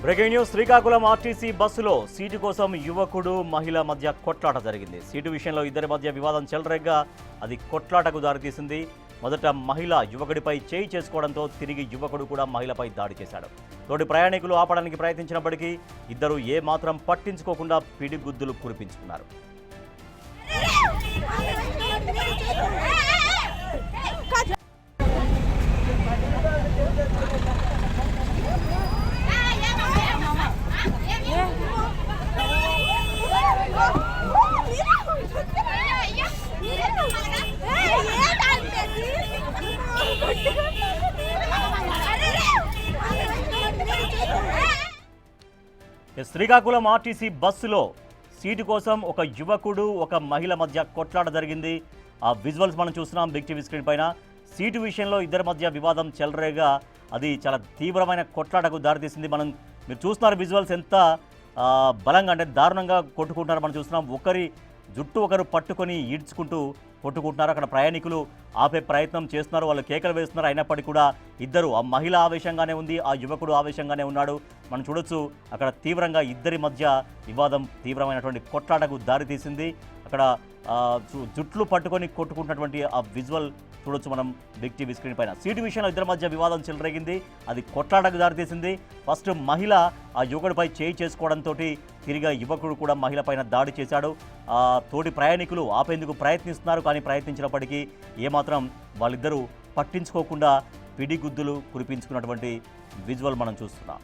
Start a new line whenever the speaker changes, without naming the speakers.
Breaking news Srikakulam RTC బస్సులో seat కోసం యువకుడు మహిళ మధ్య కొట్లాట జరిగింది. సీటు విషయంలో ఇద్దరి మధ్య వివాదం చెలరేగ్గా అది కొట్లాటకు దారితీసింది. మొదట మహిళ యువకుడిపై చేయి చేసుకోవడంతో తిరిగి యువకుడు కూడా మహిళపై దాడి చేశాడు. తోటి ప్రయాణికులు ఆపడానికి ప్రయత్నించినప్పటికీ ఇద్దరు ఏమాత్రం పట్టించుకోకుండా పిడిగుద్దులు కురిపించుకున్నారు. శ్రీకాకుళం ఆర్టీసీ బస్సులో సీటు కోసం ఒక యువకుడు ఒక మహిళ మధ్య కొట్లాట జరిగింది. ఆ విజువల్స్ మనం చూస్తున్నాం బిగ్ టీవీ స్క్రీన్ పైన. సీటు విషయంలో ఇద్దరి మధ్య వివాదం చెలరేగా అది చాలా తీవ్రమైన కొట్లాటకు దారితీసింది. మీరు చూస్తున్నారు విజువల్స్ ఎంత బలంగా అంటే దారుణంగా కొట్టుకుంటున్నారో మనం చూస్తున్నాం. ఒకరి జుట్టు ఒకరు పట్టుకొని ఈడ్చుకుంటూ కొట్టుకుంటున్నారు. అక్కడ ప్రయాణికులు ఆపే ప్రయత్నం చేస్తున్నారు, వాళ్ళు కేకలు వేస్తున్నారు. అయినప్పటికీ కూడా ఇద్దరు, ఆ మహిళ ఆవేశంగానే ఉంది, ఆ యువకుడు ఆవేశంగానే ఉన్నాడు. మనం చూడొచ్చు అక్కడ తీవ్రంగా ఇద్దరి మధ్య వివాదం తీవ్రమైనటువంటి కొట్లాటకు దారితీసింది. అక్కడ జుట్లు పట్టుకొని కొట్టుకుంటున్నటువంటి ఆ విజువల్ చూడొచ్చు మనం బిగ్ టీవీ స్క్రీన్ పైన. సీటు విషయంలో ఇద్దరి మధ్య వివాదం చెలరేగింది, అది కొట్లాటకు దారితీసింది. ఫస్ట్ మహిళ ఆ యువకుడిపై చేయి చేసుకోవడంతో తిరిగి యువకుడు కూడా మహిళ పైన దాడి చేశాడు. తోటి ప్రయాణికులు ఆపేందుకు ప్రయత్నిస్తున్నారు, కానీ ప్రయత్నించినప్పటికీ ఏమాత్రం వాళ్ళిద్దరూ పట్టించుకోకుండా పిడిగుద్దులు కురిపించుకున్నటువంటి విజువల్ మనం చూస్తున్నాం.